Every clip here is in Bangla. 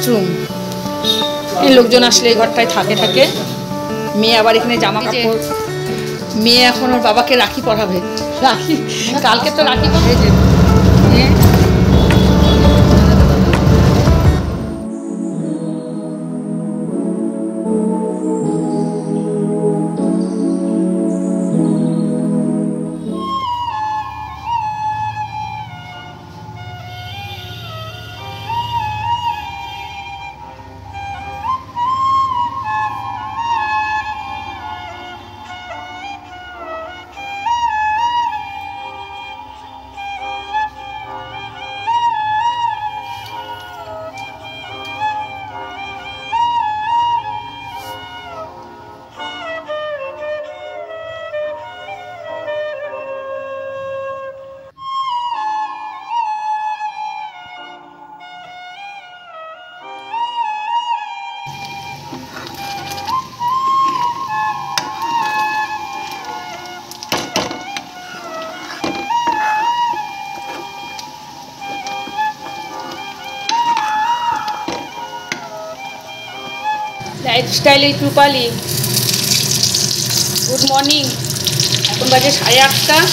রুম, এই লোকজন আসলে এই ঘরটায় থাকে। মেয়ে আবার এখানে জামা কাপড়, মেয়ে এখন ওর বাবাকে রাখি পরাবে, রাখি কালকে তো রাখি পরাবে। লাইফস্টাইল এই রূপালি, গুড মর্নিং। এখন বাজে 8:30।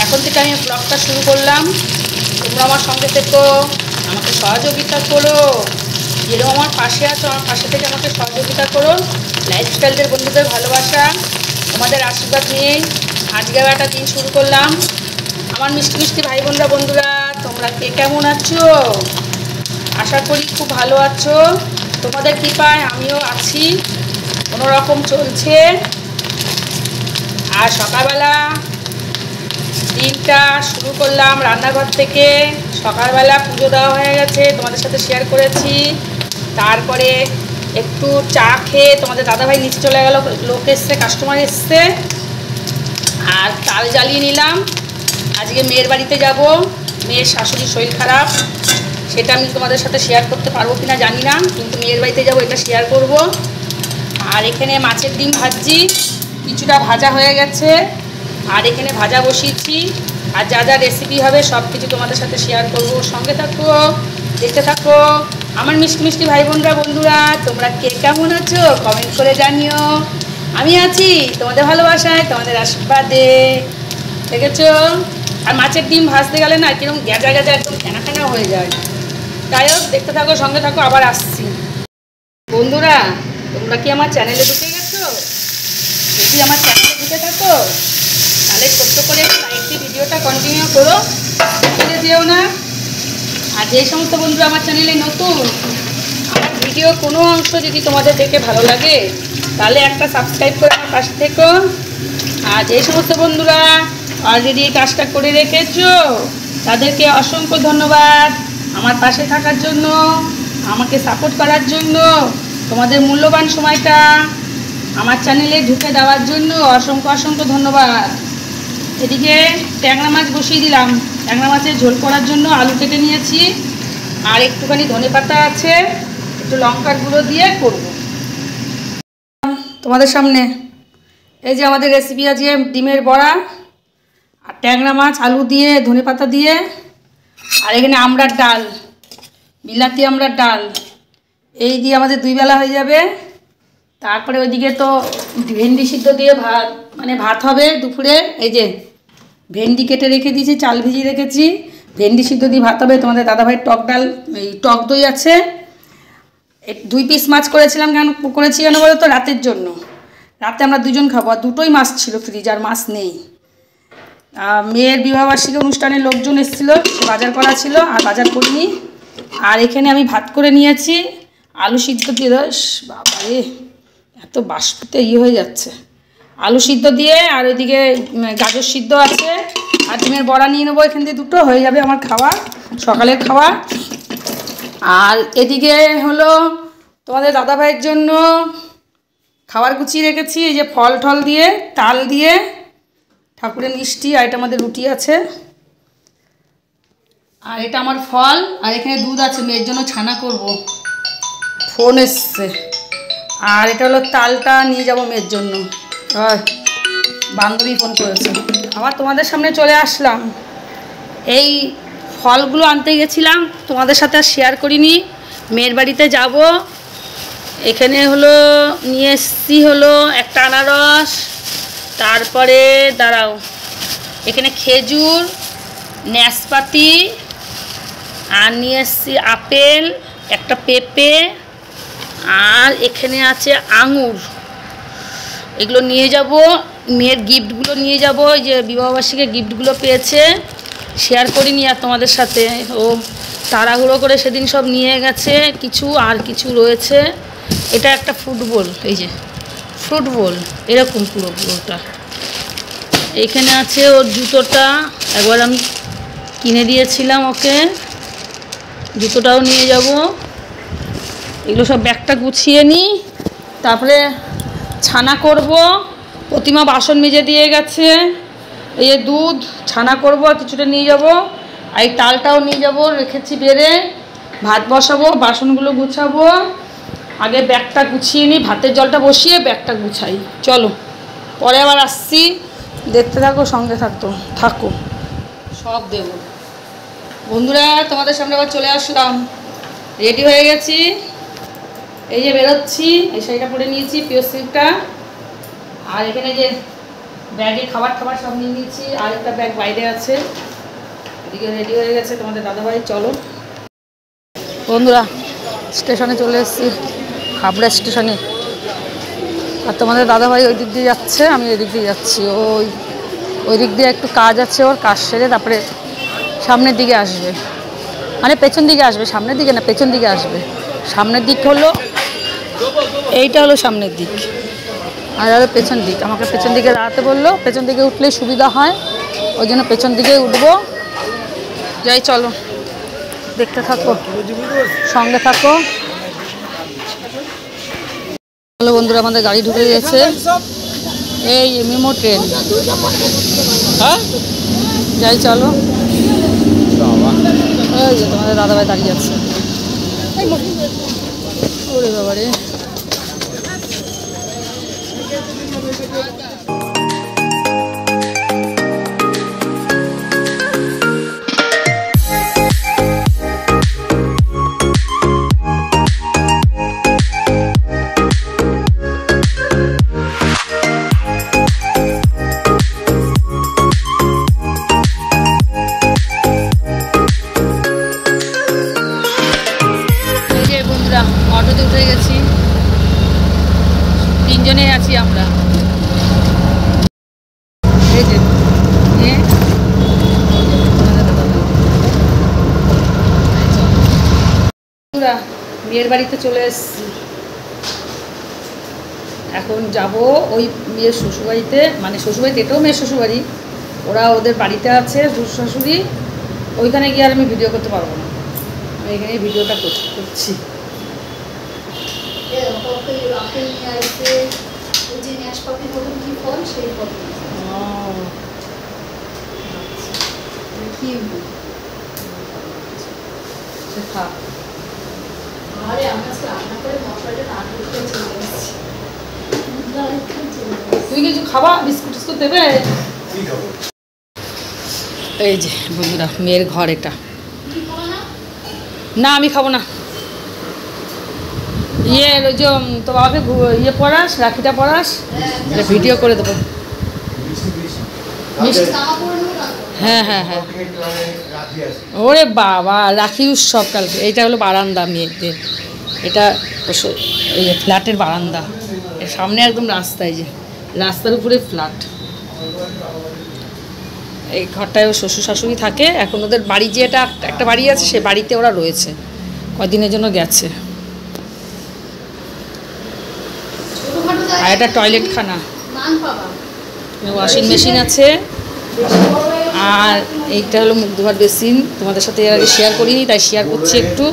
এখন থেকে আমি ব্লগটা শুরু করলাম। তোমরা আমার সঙ্গে থেকো, আমাকে সহযোগিতা করো, যেরকম আমার পাশে আছো আমার পাশে থেকে আমাকে সহযোগিতা করো। লাইফস্টাইলদের বন্ধুদের ভালোবাসা, তোমাদের আশীর্বাদ নিয়ে আজকে একটা দিন শুরু করলাম। আমার মিষ্টি মিষ্টি ভাই বোনরা, বন্ধুরা, তোমরা কে কেমন আছো? আশা করি খুব ভালো আছো। তোমাদের কৃপায় আমিও আছি, কোনো রকম চলছে। আর সকালবেলা দিনটা শুরু করলাম রান্নাঘর থেকে। সকালবেলা পুজো দেওয়া হয়ে গেছে, তোমাদের সাথে শেয়ার করেছি। তারপরে একটু চা খেয়ে তোমাদের দাদাভাই নিচে চলে গেল, লোক এসছে, কাস্টমার এসছে। আর তাল জ্বালিয়ে নিলাম। আজকে মেয়ের বাড়িতে যাব, মেয়ের শাশুড়ির শরীর খারাপ, সেটা আমি তোমাদের সাথে শেয়ার করতে পারবো কিনা জানি না, কিন্তু মেয়ের বাড়িতে যাবো, এটা শেয়ার করব। আর এখানে মাছের ডিম ভাজি, কিছুটা ভাজা হয়ে গেছে, আর এখানে ভাজা বসিয়েছি। আর যা যা রেসিপি হবে সব কিছু তোমাদের সাথে শেয়ার করব। সঙ্গে থাকো, দেখতে থাকো। আমার মিষ্টি মিষ্টি ভাই বোনরা, বন্ধুরা, তোমরা কে কেমন আছো কমেন্ট করে জানিও। আমি আছি তোমাদের ভালোবাসায়, তোমাদের আশীর্বাদে, দেখেছো? আর মাছের ডিম ভাজতে গেলে না কিরকম গ্যাজা গ্যাজা একদম ফেনা হয়ে যায়। যাই হোক, দেখতে থাকো, সঙ্গে থাকো, আবার আসছি। বন্ধুরা, তোমরা কি আমার চ্যানেলে ঢুকে গেছো? যদি আমার চ্যানেলে ঢুকে থাকো তাহলে ছোট্ট করে লাইকটি ভিডিওটা কন্টিনিউ করো, করে যেও না। আর যে সমস্ত বন্ধুরা আমার চ্যানেলে নতুন, আমার ভিডিও কোনো অংশ যদি তোমাদের দেখে ভালো লাগে তাহলে একটা সাবস্ক্রাইব করে আমার পাশে থেকো। আর যে সমস্ত বন্ধুরা অলরেডি এই কাজটা করে রেখেছো তাদেরকে অসংখ্য ধন্যবাদ আমার পাশে থাকার জন্য, আমাকে সাপোর্ট করার জন্য, তোমাদের মূল্যবান সময়টা আমার চ্যানেলে ঢুকে দেওয়ার জন্য অসংখ্য অসংখ্য ধন্যবাদ। এদিকে ট্যাংরা মাছ বসিয়ে দিলাম, ট্যাংরা মাছের ঝোল করার জন্য আলু কেটে নিয়েছি, আর একটুখানি ধনেপাতা আছে, একটু লঙ্কার গুঁড়ো দিয়ে করব তোমাদের সামনে। এই যে আমাদের রেসিপি আছে ডিমের বড়া আর ট্যাংরা মাছ আলু দিয়ে ধনেপাতা দিয়ে, আর এখানে আমড়ার ডাল, বিলাতি আমড়ার ডাল, এই দিয়ে আমাদের 2 বেলা হয়ে যাবে। তারপরে ওইদিকে তো ভেন্ডি সিদ্ধ দিয়ে ভাত, মানে ভাত হবে দুপুরে। এই যে ভেন্ডি কেটে রেখে দিয়েছি, চাল ভিজিয়ে রেখেছি, ভেন্ডি সিদ্ধ দিয়ে ভাত হবে। তোমাদের দাদাভাই টক ডাল, এই টক দই আছে। 2 পিস মাছ করেছিলাম, কেন বলো তো? রাতের জন্য, রাতে আমরা 2 জন খাবো। আর 2টোই মাছ ছিল ফ্রিজ, আর মাছ নেই। মেয়ের বিবাহবার্ষিকী অনুষ্ঠানে লোকজন এসেছিল, বাজার করা ছিল, আর বাজার করিনি। আর এখানে আমি ভাত করে নিয়েছি, আলু সিদ্ধ দিয়ে, বাবা রে এত বাষ্পতে হয়ে যাচ্ছে, আলু সিদ্ধ দিয়ে। আর ওইদিকে গাজর সিদ্ধ আছে, আর ডিমের বড়া নিয়ে নেবো এখান থেকে, 2টো হয়ে যাবে আমার খাওয়া, সকালের খাওয়া। আর এদিকে হলো তোমাদের দাদাভাইয়ের জন্য খাবার গুছিয়ে রেখেছি, এই যে ফল টল দিয়ে, তাল দিয়ে, ঠাকুরের মিষ্টি, আর এটা আমাদের রুটি আছে, আর এটা আমার ফল, আর এখানে দুধ আছে, মেয়ের জন্য ছানা করব। ফোন এসছে। আর এটা হলো তালটা নিয়ে যাব মেয়ের জন্য, বান্ধবী ফোন করেছে। আবার তোমাদের সামনে চলে আসলাম। এই ফলগুলো আনতে গেছিলাম, তোমাদের সাথে আর শেয়ার করিনি। মেয়ের বাড়িতে যাব। এখানে হলো নিয়ে এসছি হলো একটা আনারস, তারপরে দাঁড়াও এখানে খেজুর, নাশপাতি, আর নিয়ে এসছি আপেল, একটা পেঁপে, আর এখানে আছে আঙুর। এগুলো নিয়ে যাব, মেয়ের গিফটগুলো নিয়ে যাব। যে বিবাহবার্ষিকী গিফটগুলো পেয়েছে শেয়ার করিনি আর তোমাদের সাথে। ও তাড়াহুড়ো করে সেদিন সব নিয়ে গেছে কিছু, আর কিছু রয়েছে। এটা একটা ফুটবল, এই যে ফুটবল এরকম পুরোটা। এইখানে আছে ওর জুতোটা, একবার আমি কিনে দিয়েছিলাম ওকে, জুতোটাও নিয়ে যাব। এগুলো সব ব্যাগটা গুছিয়ে নিই, তারপরে ছানা করব। প্রতিমা বাসন মেজে দিয়ে গেছে, এই দুধ ছানা করব, আর কিছুটা নিয়ে যাব। আর এই তালটাও নিয়ে যাব, রেখেছি বেড়ে। ভাত বসাবো, বাসনগুলো গুছাবো। আগে ব্যাগটা গুছিয়ে নিই, ভাতের জলটা বসিয়ে ব্যাগটা গুছাই। চলো পরে আবার আসছি, দেখতে থাকো, সঙ্গে থাকো সব দেব। বন্ধুরা তোমাদের সামনে আবার চলে আসলাম, রেডি হয়ে গেছি। এই যে বেরোচ্ছি, এই শাড়িটা পরে নিয়েছি পিওর সিল্কটা। আর এখানে যে ব্যাগে খাবার সব নিয়ে নিয়েছি, আর একটা ব্যাগ বাইরে আছে। এদিকে রেডি হয়ে গেছে তোমাদের দাদাভাই। চলো বন্ধুরা, স্টেশনে চলে এসেছি, হাবড়া স্টেশনে। আর তোমাদের দাদাভাই ওই দিক দিয়ে যাচ্ছে, আমি এদিক দিয়ে যাচ্ছি। ওই দিক দিয়ে একটু কাজ আছে, ওর কাজ সেরে তারপরে সামনের দিকে আসবে, মানে পেছন দিকে আসবে, সামনের দিকে না পেছন দিকে আসবে। সামনের দিক হলো এইটা, হলো সামনের দিক, আর হলো পেছন দিক। আমাকে পেছন দিকে দাঁড়াতে বললো, পেছন দিকে উঠলেই সুবিধা হয়, ওই জন্য পেছন দিকেই উঠবো। যাই চলো, দেখতে থাকো, সঙ্গে থাকো। হ্যালো বন্ধুরা, আমাদের গাড়ি ঢুকে গেছে, এই মেমো ট্রেন। হ্যাঁ যাই চলো। ওই যে তোমাদের দাদাভাই দাঁড়িয়ে আছে। ওরে বাবারে, অটোতে উঠে গেছি, তিনজনে আছি আমরা। এই যে মেয়ের বাড়িতে চলে এসেছি, এখন যাব ওই মেয়ের শ্বশুরবাড়িতে। মানে শ্বশুরবাড়িতে, এটাও মেয়ের শ্বশুরবাড়ি, ওরা ওদের বাড়িতে আছে শ্বশুর শাশুড়ি। ওইখানে গিয়ে আর আমি ভিডিও করতে পারবো না, আমি এখানেই ভিডিওটা করছি। তুই কিছু খাবা, বিস্কুট টিস্কুট দেবে? এই যে বন্ধুরা, মেয়ের ঘর এটা। না আমি খাবো না। ওই যে তো বাবাকে পড়াস, রাখিটা পড়াস, ভিডিও করে দেবো। হ্যাঁ হ্যাঁ হ্যাঁ, ওরে বাবা, রাখি উৎসব কালকে। এইটা হলো বারান্দা মেয়েদের, এটা এই ফ্ল্যাটের বারান্দা, এর সামনে একদম রাস্তায়, যে রাস্তার উপরে ফ্ল্যাট। এই ঘরটায় শ্বশুর শাশুড়ি থাকে এখন। ওদের বাড়ি যে একটা বাড়ি আছে, সে বাড়িতে ওরা রয়েছে, কদিনের জন্য গেছে। আর একটা টয়লেট খানা, ওয়াশিং মেশিন আছে। আর এইটা হলো মুখ ধোয়ার বেসিন, তোমাদের সাথে এর আগে শেয়ার করিনি, তাই শেয়ার করছি একটু।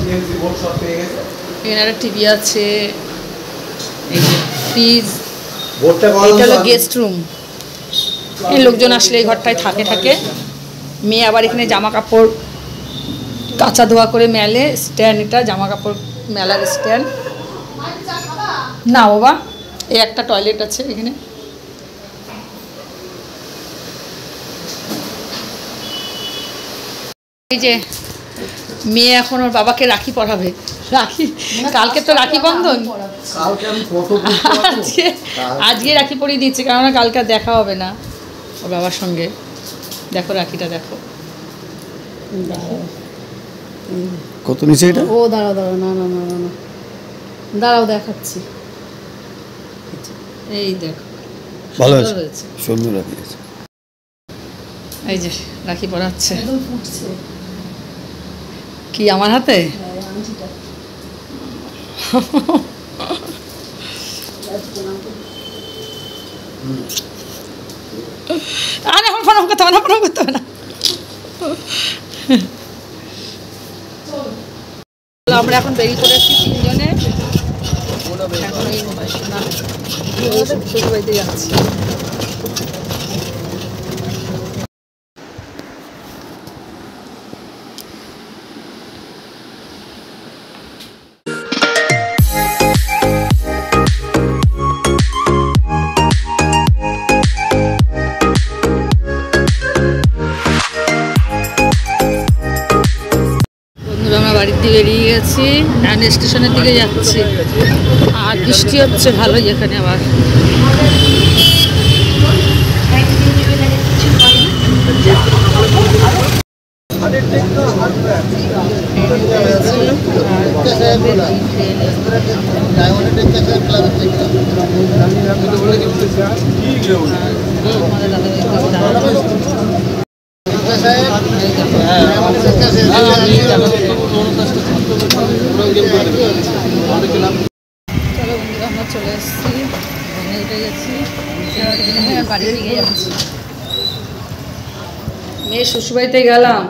এখানে একটা টিভি আছে, এই যে ফ্রিজ। এটা হলো গেস্ট রুম, এই লোকজন আসলে এই ঘরটায় থাকে। মেয়ে আবার এখানে জামা কাপড় কাঁচা ধোয়া করে মেলে, স্ট্যান্ড, এটা জামা কাপড় মেলার স্ট্যান্ড। না বাবা, এই একটা টয়লেট আছে এখানে। এই যে মেয়ে এখন ওর বাবাকে রাখি পরাবে, রাখি কালকে তো রাখি বন্ধন, আজকে রাখি পরিয়ে দিচ্ছে, কেননা কালকে দেখা হবে না ওর বাবার সঙ্গে। দেখো রাখিটা দেখো কত নিচে এটা। ও দাঁড়াও দাঁড়াও, না না না না দাঁড়াও দেখাচ্ছি। এই দেখো ভালো আছে, সুন্দর রাখি আছে। এই যে রাখি পরাচ্ছে। একদম ফুটছে কি আমার হাতে? আংটিটা। আরে আমার প্রণাম করতে হবে না, প্রণাম করতে হবে না। আমরা এখন বেরিয়ে পড়েছি তিনজনে, এখন ওই শ্বশুর বাড়িতে যাচ্ছি। আমরা বাড়ির দিকে বেরিয়ে গেছি, এখন স্টেশনের দিকে যাচ্ছি। আর বৃষ্টি হচ্ছে ভালোই এখানে আবার। চলো বন্ধুরা, আমরা চলে এসেছি, উঠে গেছি, বাড়ির দিকে যাচ্ছি। মেয়ের শ্বশুরবাড়িতে গেলাম,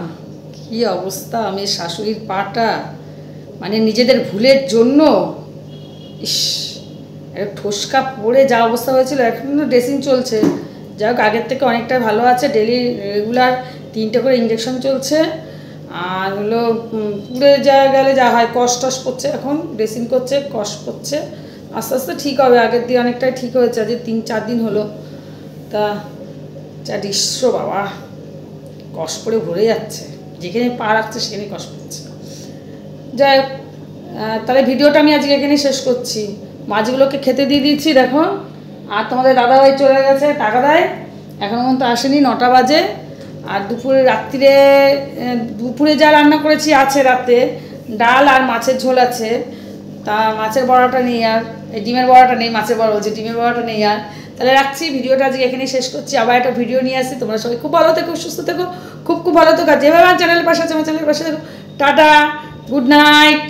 কি অবস্থা মেয়ের শাশুড়ির পাটা, মানে নিজেদের ভুলের জন্য ইস একটা ঠোসকা পড়ে যা অবস্থা হয়েছিল। এখনও ড্রেসিং চলছে, যাই হোক আগের থেকে অনেকটা ভালো আছে। ডেলি রেগুলার 3টে করে ইঞ্জেকশন চলছে। আর হলো পুড়ে গেলে যা হয় কষ টস করছে, এখন ড্রেসিং করছে, কষ করছে, আস্তে আস্তে ঠিক হবে। আগের দিয়ে অনেকটাই ঠিক হয়েছে, আজ 3-4 দিন হলো। তা যা দৃশ্য বাবা, কষ করে ভরে যাচ্ছে, যেখানে পা রাখছে সেখানে কষ করছে। যাই হোক, তাহলে ভিডিওটা আমি আজকে এখানেই শেষ করছি। মাছগুলোকে খেতে দিয়ে দিচ্ছি দেখো। আর তোমাদের দাদাভাই চলে গেছে টাকা দেয়, এখনও পর্যন্ত আসেনি, 9টা বাজে। আর দুপুরে যা রান্না করেছি আছে, রাতে ডাল আর মাছের ঝোল আছে। তা মাছের বড়াটা নেই, আর ডিমের বড়াটা নেই, মাছের বড়া বলছি, ডিমের বড়াটা নেই। আর তাহলে রাখছি, ভিডিওটা আজকে এখানেই শেষ করছি। আবার একটা ভিডিও নিয়ে আসি, তোমরা সবাই খুব ভালো থেকো, সুস্থ থেকো, খুব খুব ভালো থেকো। যেভাবে আমার চ্যানেলের পাশে আছে আমার চ্যানেলের পাশে থেকো। Tata, good night.